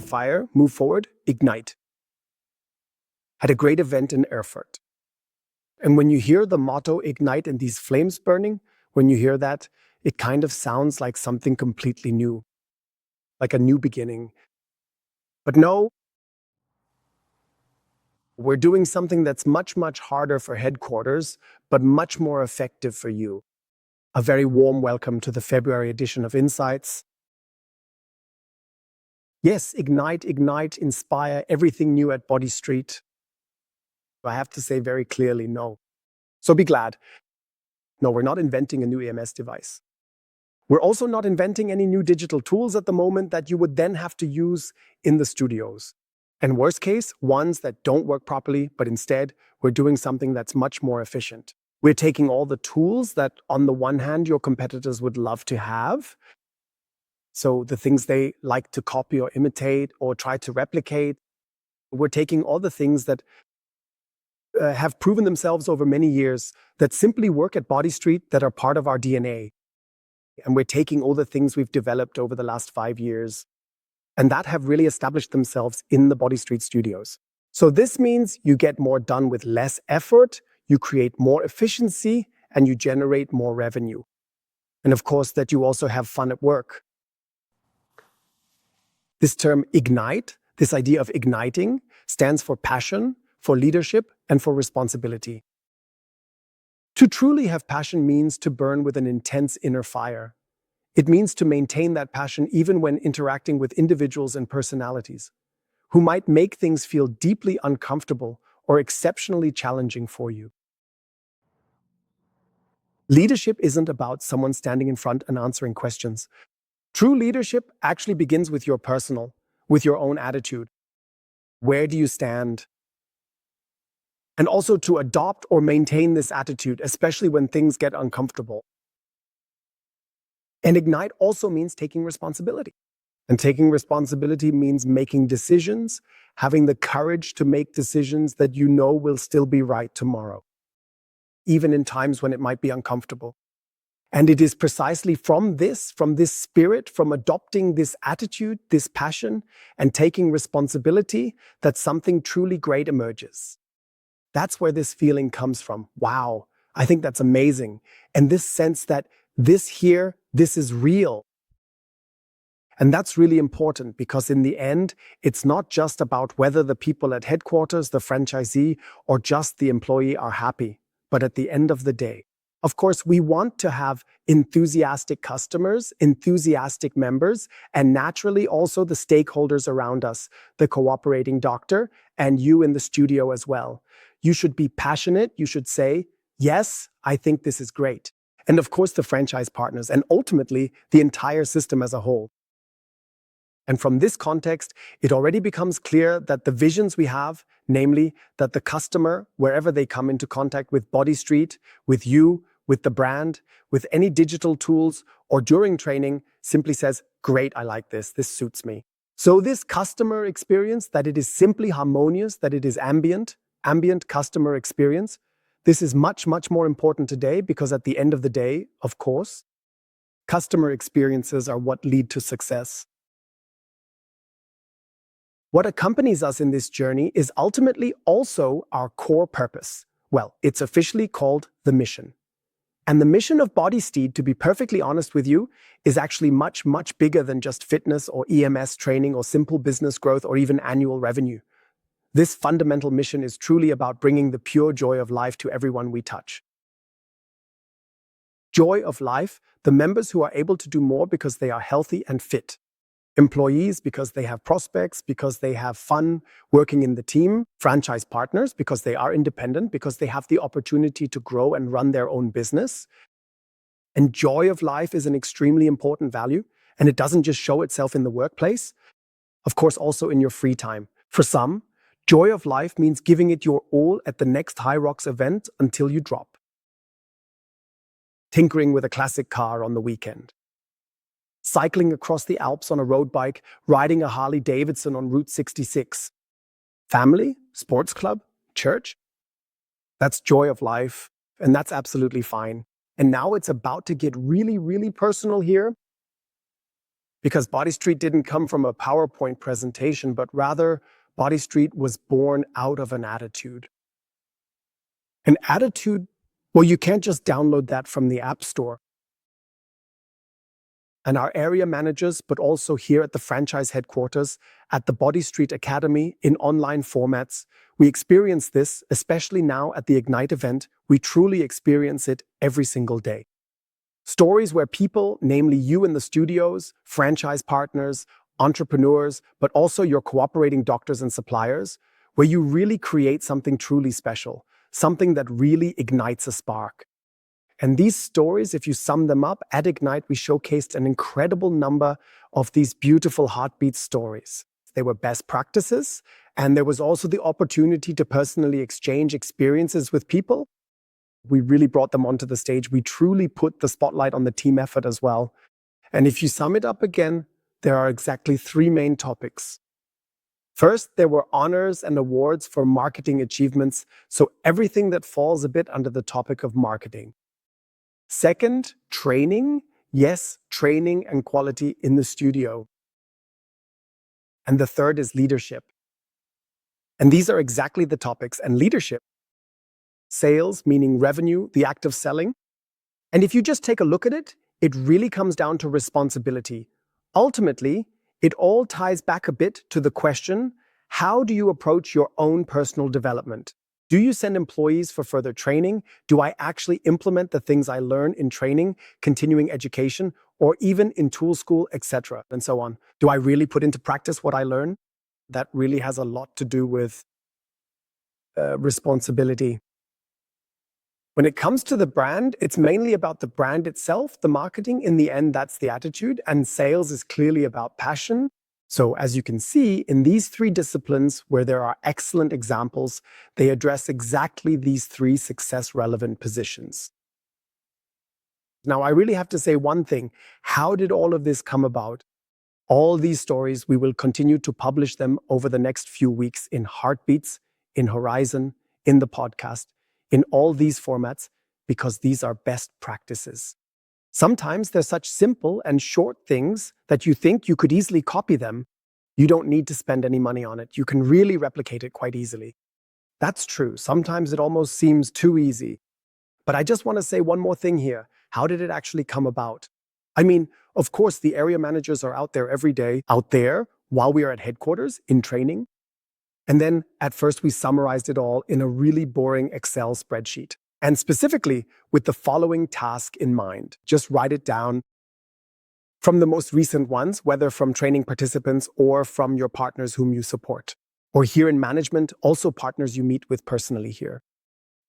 the fire, move forward, ignite. Had a great event in Erfurt. And when you hear the motto, ignite, and these flames burning, when you hear that, it kind of sounds like something completely new, like a new beginning. But no, we're doing something that's much, much harder for headquarters, but much more effective for you. A very warm welcome to the February edition of Insights. Yes, ignite, ignite, inspire, everything new at Bodystreet. I have to say very clearly, no. So be glad. No, we're not inventing a new EMS device. We're also not inventing any new digital tools at the moment that you would then have to use in the studios. And worst case, ones that don't work properly, but instead, we're doing something that's much more efficient. We're taking all the tools that, on the one hand, your competitors would love to have. So the things they like to copy or imitate or try to replicate. We're taking all the things that have proven themselves over many years that simply work at Bodystreet, that are part of our DNA. And we're taking all the things we've developed over the last 5 years and that have really established themselves in the Bodystreet studios. So this means you get more done with less effort, you create more efficiency, and you generate more revenue. And of course, that you also have fun at work. This term ignite, this idea of igniting, stands for passion, for leadership, and for responsibility. To truly have passion means to burn with an intense inner fire. It means to maintain that passion even when interacting with individuals and personalities who might make things feel deeply uncomfortable or exceptionally challenging for you. Leadership isn't about someone standing in front and answering questions. True leadership actually begins with your personal, with your own attitude. Where do you stand? And also to adopt or maintain this attitude, especially when things get uncomfortable. And ignite also means taking responsibility. And taking responsibility means making decisions, having the courage to make decisions that you know will still be right tomorrow, even in times when it might be uncomfortable. And it is precisely from this spirit, from adopting this attitude, this passion, and taking responsibility, that something truly great emerges. That's where this feeling comes from. Wow, I think that's amazing. And this sense that this is real. And that's really important because in the end, it's not just about whether the people at headquarters, the franchisee, or just the employee are happy. But at the end of the day, of course, we want to have enthusiastic customers, enthusiastic members, and naturally also the stakeholders around us, the cooperating doctor, and you in the studio as well. You should be passionate. You should say, yes, I think this is great. And of course, the franchise partners, and ultimately the entire system as a whole. And from this context, it already becomes clear that the visions we have, namely that the customer, wherever they come into contact with Bodystreet, with you, with the brand, with any digital tools, or during training, simply says, great, I like this suits me. So this customer experience, that it is simply harmonious, that it is ambient customer experience, this is much, much more important today because at the end of the day, of course, customer experiences are what lead to success. What accompanies us in this journey is ultimately also our core purpose. Well, it's officially called the mission. And the mission of Bodystreet, to be perfectly honest with you, is actually much, much bigger than just fitness or EMS training or simple business growth or even annual revenue. This fundamental mission is truly about bringing the pure joy of life to everyone we touch. Joy of life, the members who are able to do more because they are healthy and fit. Employees because they have prospects, because they have fun working in the team. Franchise partners because they are independent, because they have the opportunity to grow and run their own business. And joy of life is an extremely important value, and it doesn't just show itself in the workplace, of course also in your free time. For some, joy of life means giving it your all at the next High Rocks event until you drop. Tinkering with a classic car on the weekend. Cycling across the Alps on a road bike, riding a Harley Davidson on Route 66. Family, sports club, church. That's joy of life, and that's absolutely fine. And now it's about to get really, really personal here. Because Bodystreet didn't come from a PowerPoint presentation, but rather Bodystreet was born out of an attitude. An attitude, well, you can't just download that from the App Store. And our area managers, but also here at the franchise headquarters, at the Bodystreet Academy in online formats, we experience this, especially now at the Ignite event. We truly experience it every single day. Stories where people, namely you in the studios, franchise partners, entrepreneurs, but also your cooperating doctors and suppliers, where you really create something truly special, something that really ignites a spark. And these stories, if you sum them up, at Ignite, we showcased an incredible number of these beautiful heartbeat stories. They were best practices, and there was also the opportunity to personally exchange experiences with people. We really brought them onto the stage. We truly put the spotlight on the team effort as well. And if you sum it up again, there are exactly three main topics. First, there were honors and awards for marketing achievements, so everything that falls a bit under the topic of marketing. Second, training. Yes, training and quality in the studio. And the third is leadership. And these are exactly the topics. And leadership, sales, meaning revenue, the act of selling. And if you just take a look at it, it really comes down to responsibility. Ultimately, it all ties back a bit to the question, how do you approach your own personal development? Do you send employees for further training? Do I actually implement the things I learn in training, continuing education, or even in tool school, etc., and so on? Do I really put into practice what I learn? That really has a lot to do with responsibility. When it comes to the brand, it's mainly about the brand itself, the marketing. In the end, that's the attitude, and sales is clearly about passion. So as you can see, in these three disciplines where there are excellent examples, they address exactly these three success-relevant positions. Now, I really have to say one thing. How did all of this come about? All these stories, we will continue to publish them over the next few weeks in Heartbeats, in Horizon, in the podcast, in all these formats, because these are best practices. Sometimes they're such simple and short things that you think you could easily copy them. You don't need to spend any money on it. You can really replicate it quite easily. That's true. Sometimes it almost seems too easy. But I just want to say one more thing here. How did it actually come about? I mean, of course, the area managers are out there every day, out there while we are at headquarters in training. And then at first we summarized it all in a really boring Excel spreadsheet. And specifically with the following task in mind. Just write it down from the most recent ones, whether from training participants or from your partners whom you support. Or here in management, also partners you meet with personally here.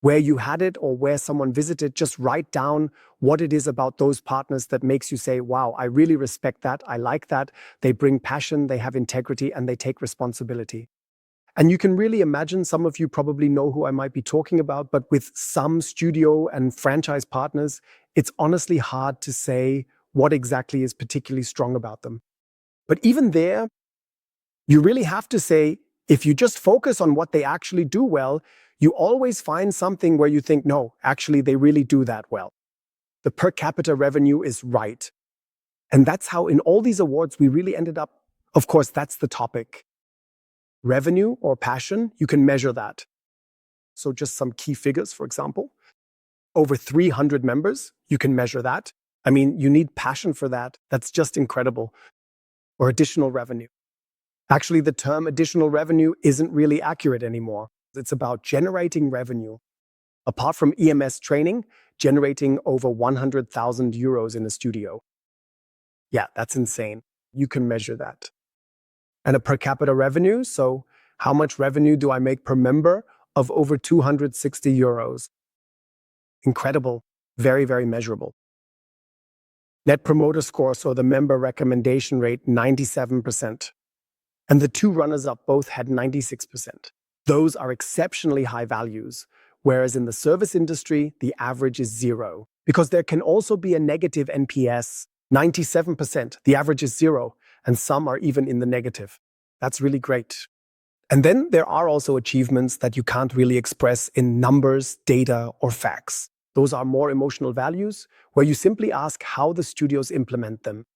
Where you had it or where someone visited, just write down what it is about those partners that makes you say, wow, I really respect that, I like that, they bring passion, they have integrity, and they take responsibility. And you can really imagine, some of you probably know who I might be talking about, but with some studio and franchise partners, it's honestly hard to say what exactly is particularly strong about them. But even there, you really have to say, if you just focus on what they actually do well, you always find something where you think, no, actually, they really do that well. The per capita revenue is right. And that's how in all these awards, we really ended up, of course, that's the topic. Revenue or passion, you can measure that. So just some key figures, for example. Over 300 members, you can measure that. I mean, you need passion for that. That's just incredible. Or additional revenue. Actually, the term additional revenue isn't really accurate anymore. It's about generating revenue. Apart from EMS training, generating over 100,000 euros in a studio. Yeah, that's insane. You can measure that. And a per capita revenue, so how much revenue do I make per member? Of over 260 euros. Incredible, very, very measurable. Net promoter score, so the member recommendation rate, 97%. And the two runners-up both had 96%. Those are exceptionally high values, whereas in the service industry, the average is 0. Because there can also be a negative NPS, 97%, the average is 0, and some are even in the negative. That's really great. And then there are also achievements that you can't really express in numbers, data, or facts. Those are more emotional values, where you simply ask how the studios implement them.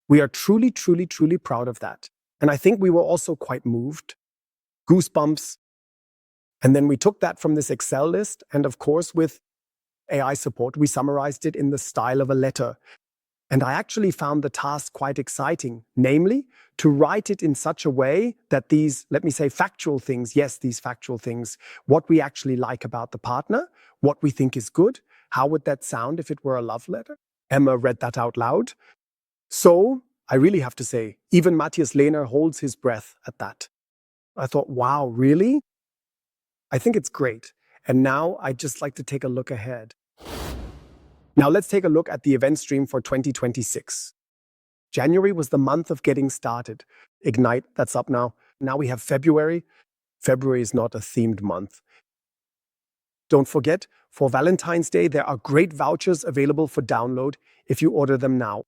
We are truly, truly, truly proud of that. And I think we were also quite moved. Goosebumps. And then we took that from this Excel list, and of course, with AI support, we summarized it in the style of a letter. And I actually found the task quite exciting, namely to write it in such a way that these, let me say, factual things, yes, these factual things, what we actually like about the partner, what we think is good, how would that sound if it were a love letter? Emma read that out loud. So I really have to say, even Matthias Lehner holds his breath at that. I thought, wow, really? I think it's great. And now I'd just like to take a look ahead. Now let's take a look at the event stream for 2026. January was the month of getting started. Ignite, that's up now. Now we have February. February is not a themed month. Don't forget, for Valentine's Day, there are great vouchers available for download if you order them now.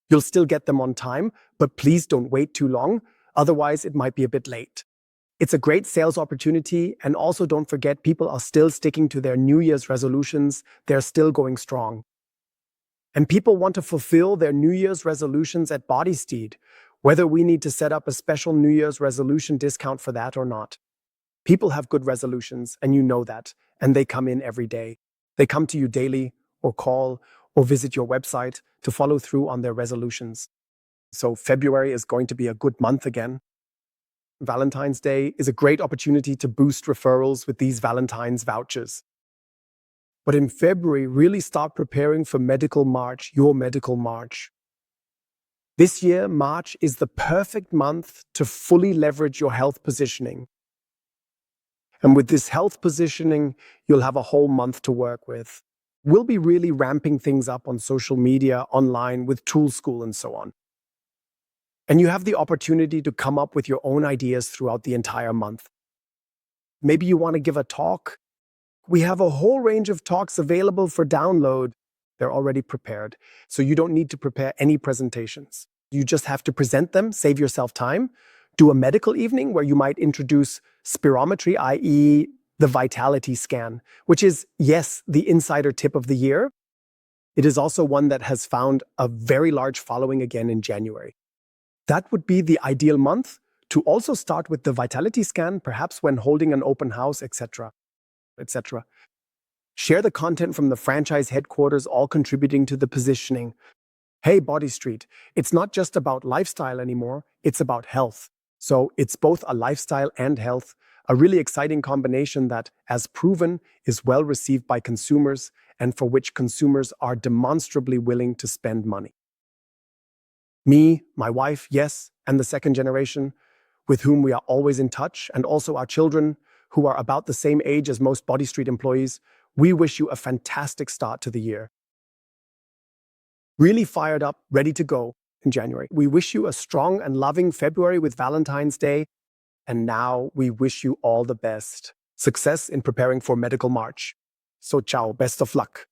You'll still get them on time, but please don't wait too long, otherwise it might be a bit late. It's a great sales opportunity, and also don't forget, people are still sticking to their New Year's resolutions. They're still going strong. And people want to fulfill their New Year's resolutions at Bodystreet, whether we need to set up a special New Year's resolution discount for that or not. People have good resolutions, and you know that, and they come in every day. They come to you daily, or call, or visit your website to follow through on their resolutions. So February is going to be a good month again. Valentine's Day is a great opportunity to boost referrals with these Valentine's vouchers. But in February, really start preparing for Medical March, your Medical March. This year, March is the perfect month to fully leverage your health positioning. And with this health positioning, you'll have a whole month to work with. We'll be really ramping things up on social media, online, with Tool School and so on. And you have the opportunity to come up with your own ideas throughout the entire month. Maybe you want to give a talk. We have a whole range of talks available for download. They're already prepared, so you don't need to prepare any presentations. You just have to present them, save yourself time, do a medical evening where you might introduce spirometry, i.e. the vitality scan, which is, yes, the insider tip of the year. It is also one that has found a very large following again in January. That would be the ideal month to also start with the vitality scan, perhaps when holding an open house, etc., etc. Share the content from the franchise headquarters, all contributing to the positioning. Hey, Bodystreet, it's not just about lifestyle anymore, it's about health. So it's both a lifestyle and health, a really exciting combination that, as proven, is well received by consumers and for which consumers are demonstrably willing to spend money. Me, my wife, yes, and the second generation, with whom we are always in touch, and also our children, who are about the same age as most Bodystreet employees, we wish you a fantastic start to the year. Really fired up, ready to go in January. We wish you a strong and loving February with Valentine's Day, and now we wish you all the best. Success in preparing for Medical March. So ciao, best of luck.